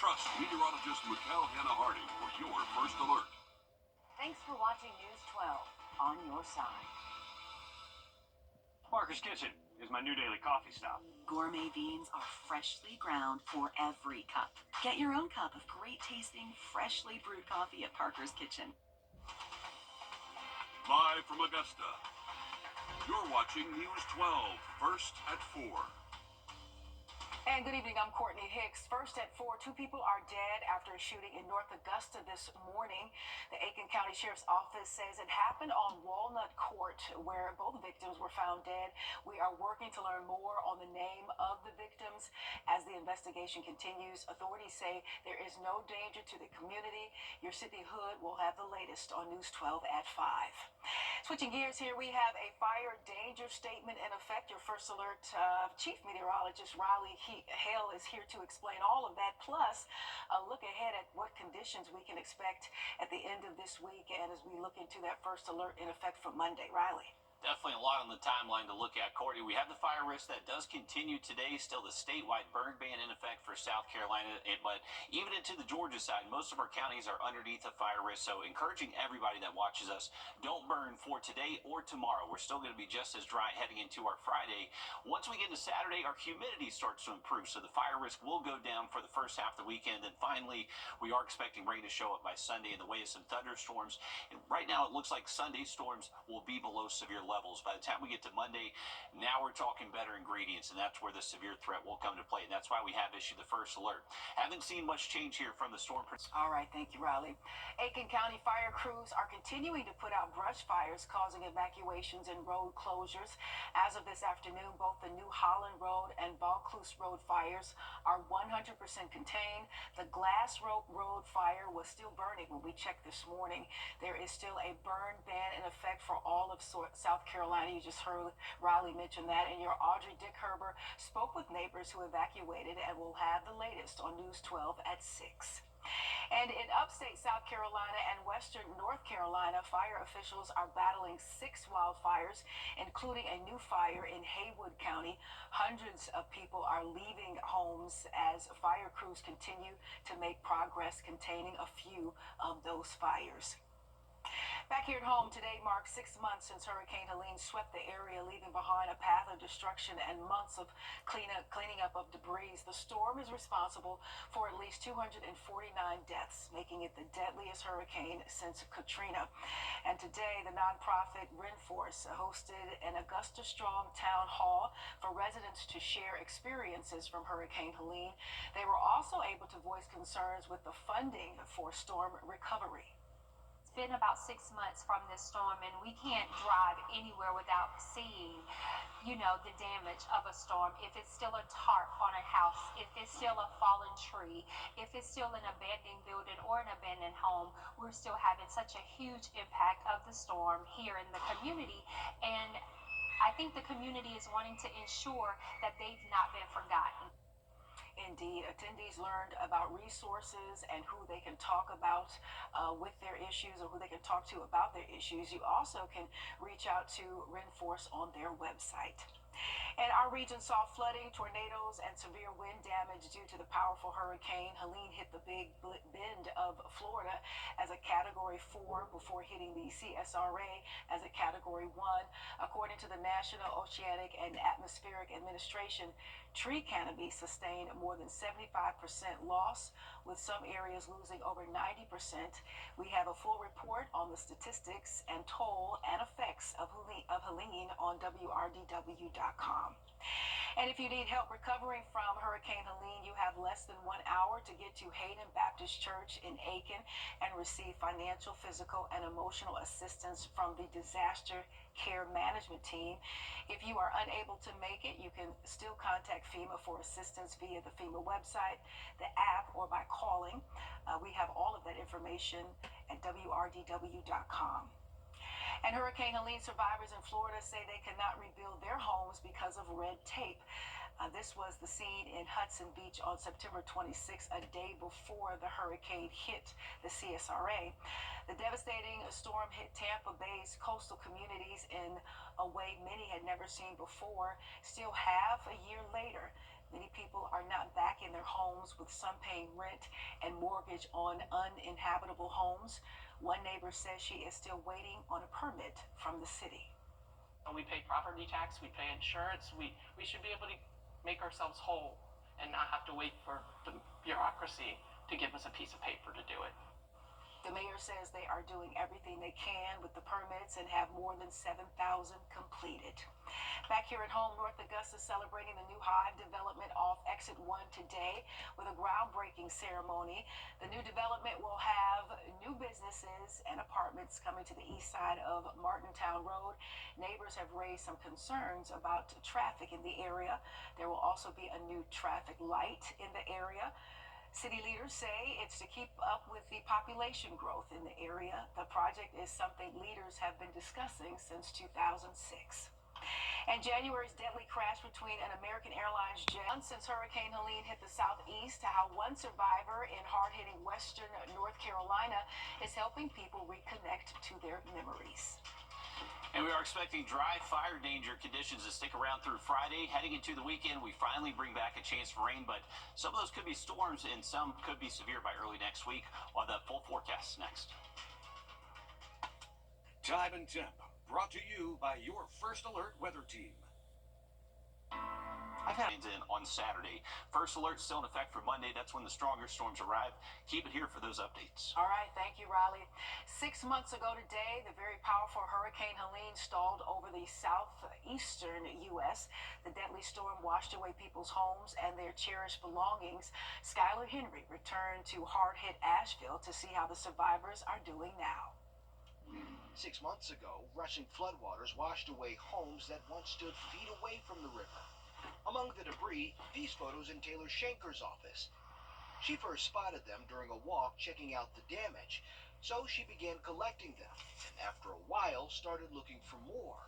Trust meteorologist Mikkel Hannah Hardy for your first alert. Thanks for watching News 12 on your side. Parker's Kitchen is my new daily coffee stop. Gourmet beans are freshly ground for every cup. Get your own cup of great tasting, freshly brewed coffee at Parker's Kitchen. Live from Augusta, you're watching News 12, first at 4. And good evening, I'm Courtney Hicks. First at 4, 2 people are dead after a shooting in North Augusta this morning. The Aiken County Sheriff's Office says it happened on Walnut Court, where both victims were found dead. We are working to learn more on the name of the victims as the investigation continues. Authorities say there is no danger to the community. Your city hood will have the latest on News 12 at 5. Switching gears here, we have a fire danger statement in effect. Your first alert, Chief Meteorologist Riley Hale is here to explain all of that, plus a look ahead at what conditions we can expect at the end of this week and as we look into that first alert in effect for Monday. Riley. Definitely a lot on the timeline to look at, Courtney. We have the fire risk that does continue today, still the statewide burn ban in effect for South Carolina, but even into the Georgia side, most of our counties are underneath a fire risk, so encouraging everybody that watches us, don't burn for today or tomorrow. We're still going to be just as dry heading into our Friday. Once we get into Saturday, our humidity starts to improve, so the fire risk will go down for the first half of the weekend, and finally, we are expecting rain to show up by Sunday in the way of some thunderstorms, and right now it looks like Sunday storms will be below severe levels. By the time we get to Monday, now we're talking better ingredients, and that's where the severe threat will come to play, and that's why we have issued the first alert. Haven't seen much change here from the storm. All right, thank you, Riley. Aiken County fire crews are continuing to put out brush fires, causing evacuations and road closures. As of this afternoon, both the New Holland Road and Vaucluse Road fires are 100% contained. The Glass Road fire was still burning when we checked this morning. There is still a burn ban in effect for all of South Carolina. You just heard Riley mention that, and your Audrey Dickherber spoke with neighbors who evacuated and will have the latest on News 12 at 6. And in upstate South Carolina and western North Carolina, fire officials are battling 6 wildfires, including a new fire in Haywood County. Hundreds of people are leaving homes as fire crews continue to make progress containing a few of those fires. Back here at home, today marks 6 months since Hurricane Helene swept the area, leaving behind a path of destruction and months of cleaning up of debris. The storm is responsible for at least 249 deaths, making it the deadliest hurricane since Katrina. And today, the nonprofit Renforce hosted an Augusta Strong Town Hall for residents to share experiences from Hurricane Helene. They were also able to voice concerns with the funding for storm recovery. It's been about 6 months from this storm, and we can't drive anywhere without seeing, the damage of a storm. If it's still a tarp on a house, if it's still a fallen tree, if it's still an abandoned building or an abandoned home, we're still having such a huge impact of the storm here in the community. And I think the community is wanting to ensure that they've not been forgotten. Indeed, attendees learned about resources and who they can talk about with their issues, or who they can talk to about their issues. You also can reach out to Renforce on their website. And our region saw flooding, tornadoes, and severe wind damage due to the powerful hurricane. Helene hit the Big Bend of Florida as a Category 4 before hitting the CSRA as a Category 1. According to the National Oceanic and Atmospheric Administration, tree canopy sustained more than 75% loss, with some areas losing over 90%. We have a full report on the statistics and toll and effects of Helene on WRDW.com. And if you need help recovering from Hurricane Helene, you have less than 1 hour to get to Hayden Baptist Church in Aiken and receive financial, physical, and emotional assistance from the Disaster Care Management Team. If you are unable to make it, you can still contact FEMA for assistance via the FEMA website, the app, or by calling. We have all of that information at WRDW.com. And Hurricane Helene survivors in Florida say they cannot rebuild their homes because of red tape. This was the scene in Hudson Beach on September 26th, a day before the hurricane hit the CSRA. The devastating storm hit Tampa Bay's coastal communities in a way many had never seen before. Still, half a year later, Many people are not back in their homes, with some paying rent and mortgage on uninhabitable homes. One neighbor says she is still waiting on a permit from the city. We pay property tax, we pay insurance, we should be able to make ourselves whole and not have to wait for the bureaucracy to give us a piece of paper to do it. The mayor says they are doing everything they can with the permits and have more than 7,000 completed. Back here at home, North Augusta is celebrating the new Hive development off Exit 1 today with a groundbreaking ceremony. The new development will have new businesses and apartments coming to the east side of Martintown Road. Neighbors have raised some concerns about traffic in the area. There will also be a new traffic light in the area. City leaders say it's to keep up with the population growth in the area. The project is something leaders have been discussing since 2006. And January's deadly crash between an American Airlines jet since Hurricane Helene hit the southeast, how one survivor in hard-hitting western North Carolina is helping people reconnect to their memories. And we are expecting dry fire danger conditions to stick around through Friday. Heading into the weekend, we finally bring back a chance for rain, but some of those could be storms and some could be severe by early next week. We'll have that full forecast next. Time and Temp, brought to you by your First Alert weather team. I've had in on Saturday. First alert still in effect for Monday. That's when the stronger storms arrive. Keep it here for those updates. All right, thank you, Riley. 6 months ago today, the very powerful Hurricane Helene stalled over the southeastern U.S. The deadly storm washed away people's homes and their cherished belongings. Skylar Henry returned to hard-hit Asheville to see how the survivors are doing now. 6 months ago, rushing floodwaters washed away homes that once stood feet away from the river. Among the debris, these photos in Taylor Shanker's office. She first spotted them during a walk checking out the damage, so she began collecting them, and after a while started looking for more.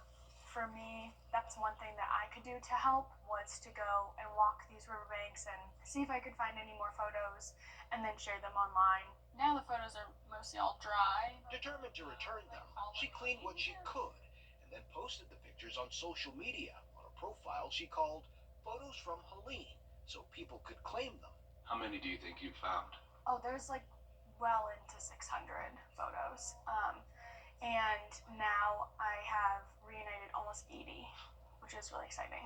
For me, that's one thing that I could do to help, was to go and walk these riverbanks and see if I could find any more photos and then share them online. Now the photos are mostly all dry. Determined to return them, she cleaned what she could and then posted the pictures on social media on a profile she called Photos from Helene, so people could claim them. How many do you think you found? Oh, there's like well into 600 photos. And now I have reunited almost 80, which is really exciting.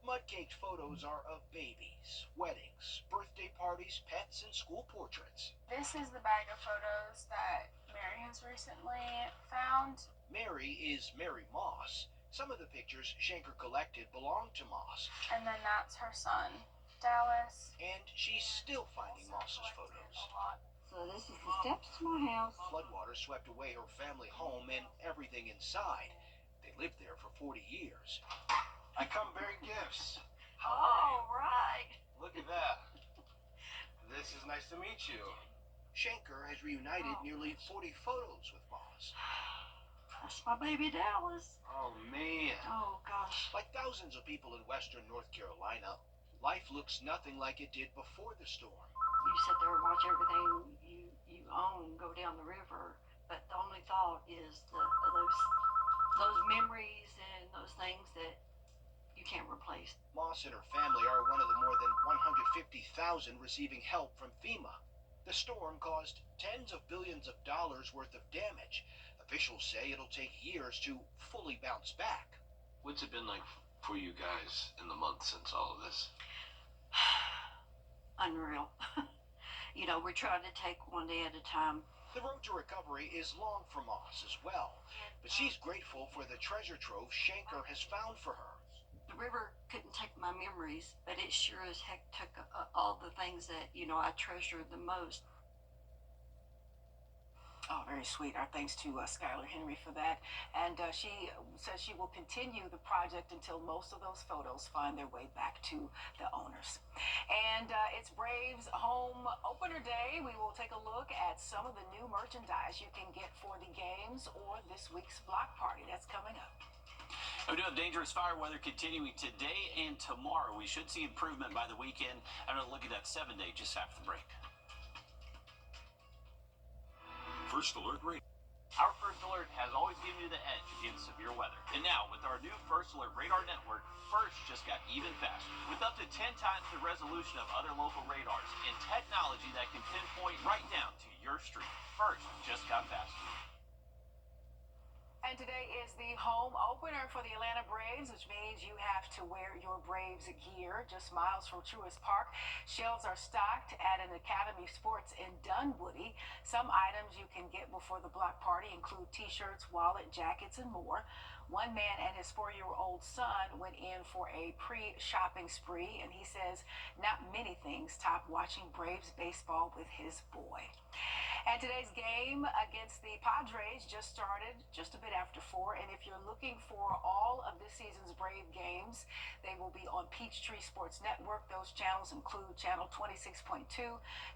Mud-caked photos are of babies, weddings, birthday parties, pets, and school portraits. This is the bag of photos that Mary has recently found. Mary is Mary Moss. Some of the pictures Shanker collected belong to Moss. And then that's her son, Dallas. And she's still finding Moss's photos. So this is the steps to my house. Floodwater swept away her family home and everything inside. They lived there for 40 years. I come bearing gifts. All right. Look at that. This is nice to meet you. Shanker has reunited nearly 40 photos with Moss. That's my baby Dallas. Oh, man. Oh, gosh. Like thousands of people in western North Carolina, life looks nothing like it did before the storm. You sit there and watch everything you own go down the river, but the only thought is those memories and those things that you can't replace. Moss and her family are one of the more than 150,000 receiving help from FEMA. The storm caused tens of billions of dollars worth of damage. Officials say it'll take years to fully bounce back. What's it been like for you guys in the month since all of this? Unreal. You know, we're trying to take one day at a time. The road to recovery is long for Moss as well, but she's grateful for the treasure trove Shanker has found for her. The river couldn't take my memories, but it sure as heck took all the things that, you know, I treasure the most. Oh, very sweet. Our thanks to Skylar Henry for that. And she says she will continue the project until most of those photos find their way back to the owners. And it's Braves home opener day. We will take a look at some of the new merchandise you can get for the games or this week's block party that's coming up. We do have dangerous fire weather continuing today and tomorrow. We should see improvement by the weekend. I'm going to look at that 7-day just after the break. First Alert Radio. Our First Alert has always given you the edge against severe weather. And now, with our new First Alert Radar Network, First just got even faster. With up to 10 times the resolution of other local radars and technology that can pinpoint right down to your street. First just got faster. And today is the home opener for the Atlanta Braves, which means you have to wear your Braves gear. Just miles from Truist Park, shelves are stocked at an Academy Sports in Dunwoody. Some items you can get before the block party include t-shirts, wallet, jackets, and more. One man and his 4-year-old son went in for a pre-shopping spree, and he says not many things top watching Braves baseball with his boy. And today's game against the Padres just started just a bit after 4. And if you're looking for all of this season's Brave games, they will be on Peachtree Sports Network. Those channels include channel 26.2,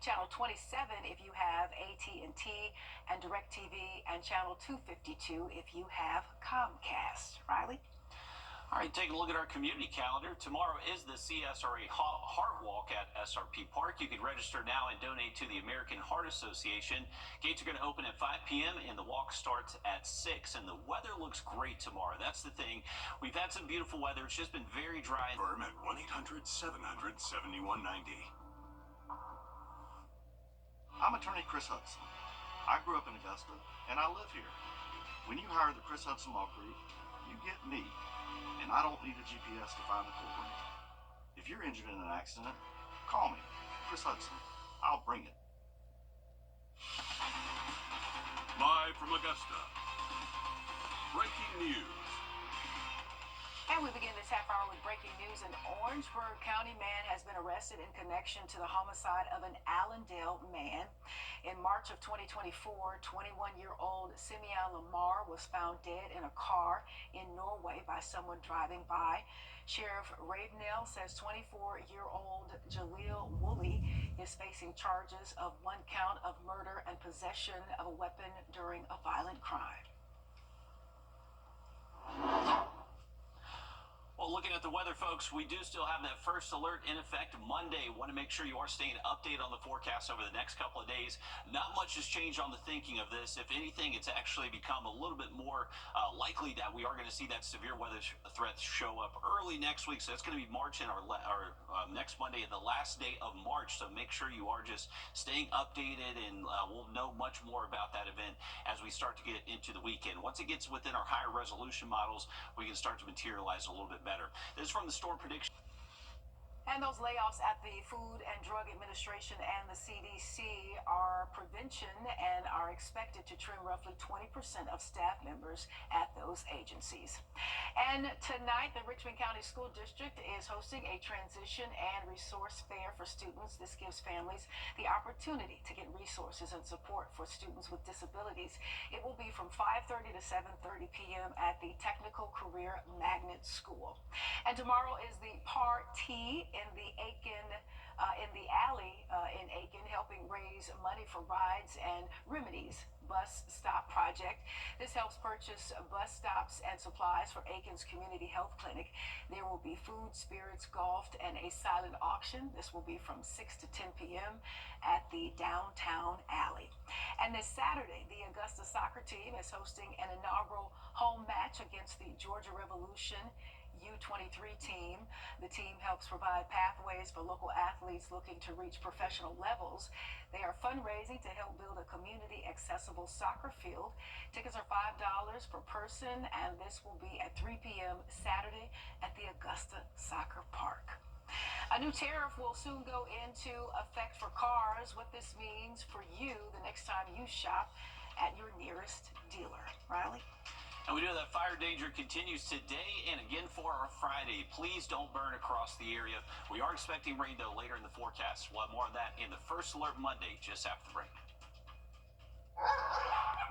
channel 27 if you have AT&T and DirecTV, and channel 252 if you have Comcast. Riley? All right, taking a look at our community calendar. Tomorrow is the CSRA Heart Walk at SRP Park. You can register now and donate to the American Heart Association. Gates are going to open at 5 p.m. and the walk starts at 6. And the weather looks great tomorrow. That's the thing. We've had some beautiful weather. It's just been very dry. Firm at 1-800-700-7190. I'm attorney Chris Hudson. I grew up in Augusta, and I live here. When you hire the Chris Hudson Law Group, you get me. And I don't need a GPS to find the courtroom. If you're injured in an accident, call me, Chris Hudson. I'll bring it. Live from Augusta. Breaking news. And we begin this half hour with breaking news. An Orangeburg County man has been arrested in connection to the homicide of an Allendale man. In March of 2024, 21-year-old Simeon Lamar was found dead in a car in Norway by someone driving by. Sheriff Ravenel says 24-year-old Jaleel Woolley is facing charges of 1 count of murder and possession of a weapon during a violent crime. Well, looking at the weather, folks, we do still have that first alert in effect Monday. Want to make sure you are staying updated on the forecast over the next couple of days. Not much has changed on the thinking of this. If anything, it's actually become a little bit more likely that we are going to see that severe weather threats show up early next week. So that's going to be March and our next Monday, the last day of March. So make sure you are just staying updated, and we'll know much more about that event as we start to get into the weekend. Once it gets within our higher resolution models, we can start to materialize a little bit better. This is from the storm prediction. And those layoffs at the Food and Drug Administration and the CDC are prevention and are expected to trim roughly 20% of staff members at those agencies. And tonight, the Richmond County School District is hosting a transition and resource fair for students. This gives families the opportunity to get resources and support for students with disabilities. It will be from 5:30 to 7:30 p.m. at the Technical Career Magnet School. And tomorrow is the party in the Aiken, in the alley in Aiken, helping raise money for Rides and Remedies bus stop project. This helps purchase bus stops and supplies for Aiken's Community Health Clinic. There will be food, spirits, golf, and a silent auction. This will be from 6 to 10 p.m. at the downtown alley. And this Saturday, the Augusta soccer team is hosting an inaugural home match against the Georgia Revolution U23 team. The team helps provide pathways for local athletes looking to reach professional levels. They are fundraising to help build a community accessible soccer field. Tickets are $5 per person, and this will be at 3 p.m. Saturday at the Augusta Soccer Park. A new tariff will soon go into effect for cars. What this means for you the next time you shop at your nearest dealer. Riley? And we know that fire danger continues today and again for our Friday. Please don't burn across the area. We are expecting rain, though, later in the forecast. We'll have more of that in the First Alert Monday, just after the break.